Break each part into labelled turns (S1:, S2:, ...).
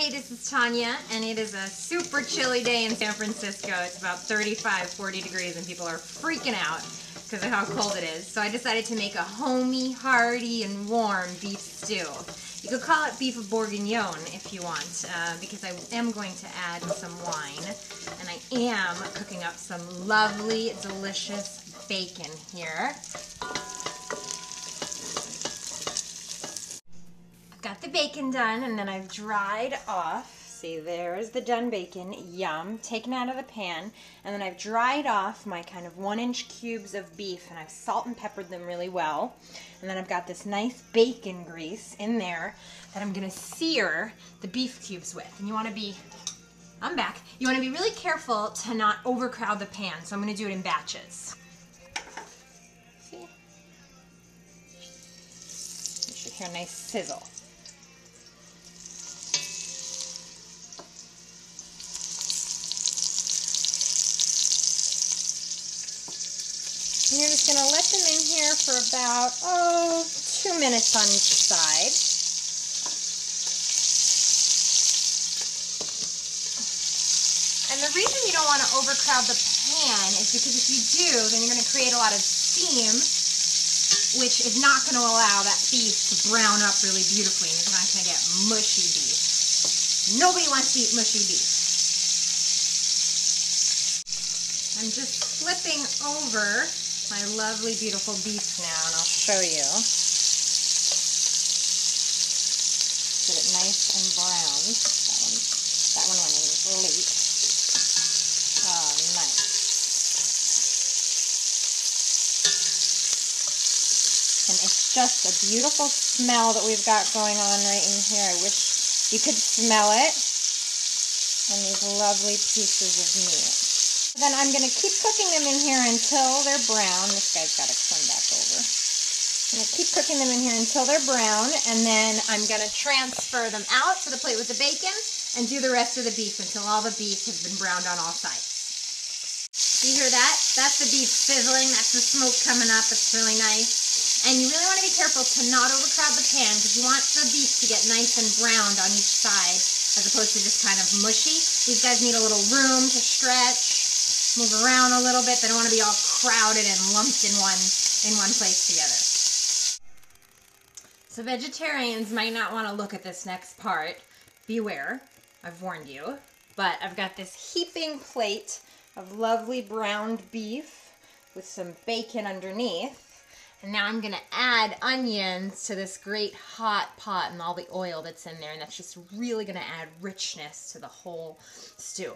S1: Hey, this is Tanya, and it is a super chilly day in San Francisco. It's about 35, 40 degrees, and people are freaking out because of how cold it is. So I decided to make a homey, hearty, and warm beef stew. You could call it beef bourguignon if you want, because I am going to add some wine, and I am cooking up some lovely, delicious bacon here. Got the bacon done, and then I've dried off. See, there's the done bacon. Yum. Taken out of the pan. And then I've dried off my kind of 1-inch cubes of beef, and I've salt and peppered them really well. And then I've got this nice bacon grease in there that I'm going to sear the beef cubes with. And you want to be, I'm back. You want to be really careful to not overcrowd the pan, so I'm going to do it in batches. See? You should hear a nice sizzle. And you're just going to let them in here for about, 2 minutes on each side. And the reason you don't want to overcrowd the pan is because if you do, then you're going to create a lot of steam, which is not going to allow that beef to brown up really beautifully, and you're not going to get mushy beef. Nobody wants to eat mushy beef. I'm just flipping over my lovely, beautiful beef now, and I'll show you. Get it nice and brown. That one went in late. Oh, nice. And it's just a beautiful smell that we've got going on right in here. I wish you could smell it. And these lovely pieces of meat. Then I'm going to keep cooking them in here until they're brown. This guy's got to come back over. I'm going to keep cooking them in here until they're brown, and then I'm going to transfer them out to the plate with the bacon and do the rest of the beef until all the beef has been browned on all sides. You hear that? That's the beef sizzling. That's the smoke coming up. It's really nice. And you really want to be careful to not overcrowd the pan because you want the beef to get nice and browned on each side as opposed to just kind of mushy. These guys need a little room to stretch. Move around a little bit. They don't want to be all crowded and lumped in one place together. So vegetarians might not want to look at this next part. Beware. I've warned you. But I've got this heaping plate of lovely browned beef with some bacon underneath. And now I'm going to add onions to this great hot pot and all the oil that's in there. And that's just really going to add richness to the whole stew.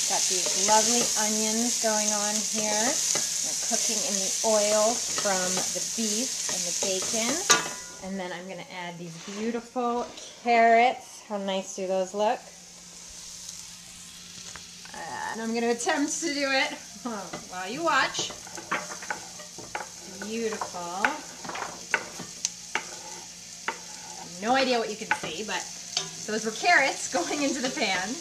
S1: Got these lovely onions going on here. They're cooking in the oil from the beef and the bacon. And then I'm going to add these beautiful carrots. How nice do those look? And I'm going to attempt to do it while you watch. Beautiful. No idea what you can see, but those were carrots going into the pan.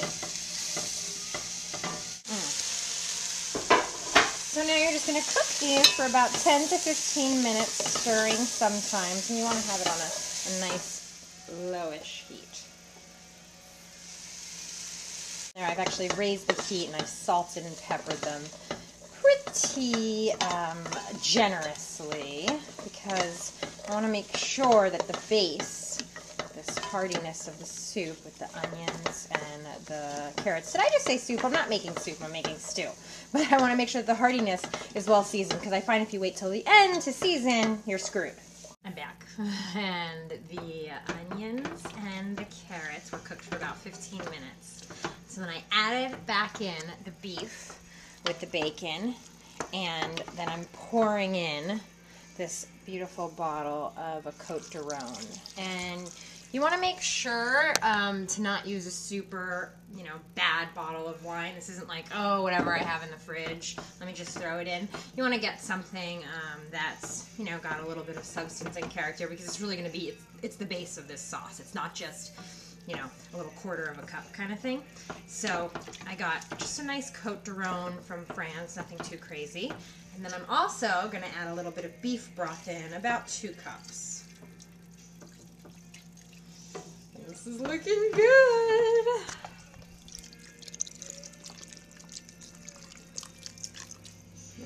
S1: So now you're just going to cook these for about 10 to 15 minutes, stirring sometimes, and you want to have it on a nice lowish heat. There, I've actually raised the heat and I've salted and peppered them pretty generously because I want to make sure that the base, this heartiness of the soup with the onions and the carrots. Did I just say soup? I'm not making soup, I'm making stew. But I want to make sure that the heartiness is well seasoned because I find if you wait till the end to season, you're screwed. I'm back. And the onions and the carrots were cooked for about 15 minutes. So then I added back in the beef with the bacon, and then I'm pouring in this beautiful bottle of a Côte de Rhône. And you want to make sure to not use a super, bad bottle of wine. This isn't like, oh, whatever I have in the fridge, let me just throw it in. You want to get something that's, got a little bit of substance and character because it's really going to be, it's the base of this sauce. It's not just, a little quarter of a cup kind of thing. So I got just a nice Côte de Rhône from France, nothing too crazy. And then I'm also going to add a little bit of beef broth in, about 2 cups. This is looking good.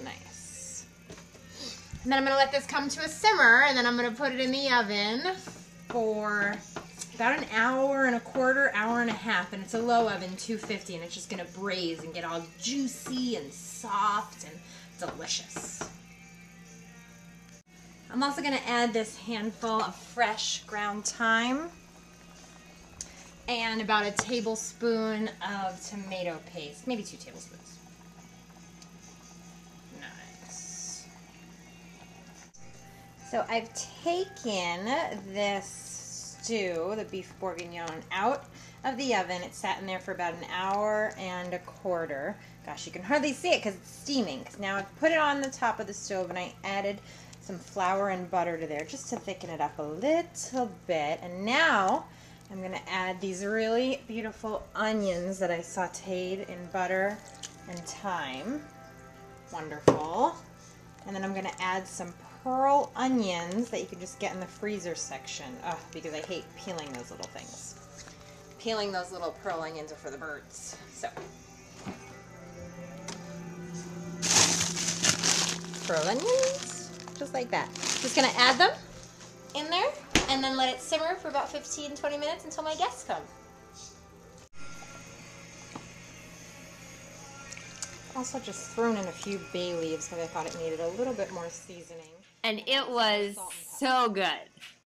S1: Nice. And then I'm gonna let this come to a simmer, and then I'm gonna put it in the oven for about an hour and a quarter, hour and a half, and it's a low oven, 250, and it's just gonna braise and get all juicy and soft and delicious. I'm also gonna add this handful of fresh ground thyme and about a tablespoon of tomato paste, maybe 2 tablespoons. Nice. So I've taken this stew, the beef bourguignon, out of the oven. It sat in there for about an hour and a quarter. Gosh, you can hardly see it because it's steaming. Now I've put it on the top of the stove and I added some flour and butter to there just to thicken it up a little bit. And now I'm going to add these really beautiful onions that I sauteed in butter and thyme. Wonderful. And then I'm going to add some pearl onions that you can just get in the freezer section. Oh, because I hate peeling those little things. Peeling those little pearl onions are for the birds. So, pearl onions, just like that. Just going to add them in there and then let it simmer for about 15-20 minutes until my guests come. Also just thrown in a few bay leaves because I thought it needed a little bit more seasoning.
S2: And it was so good.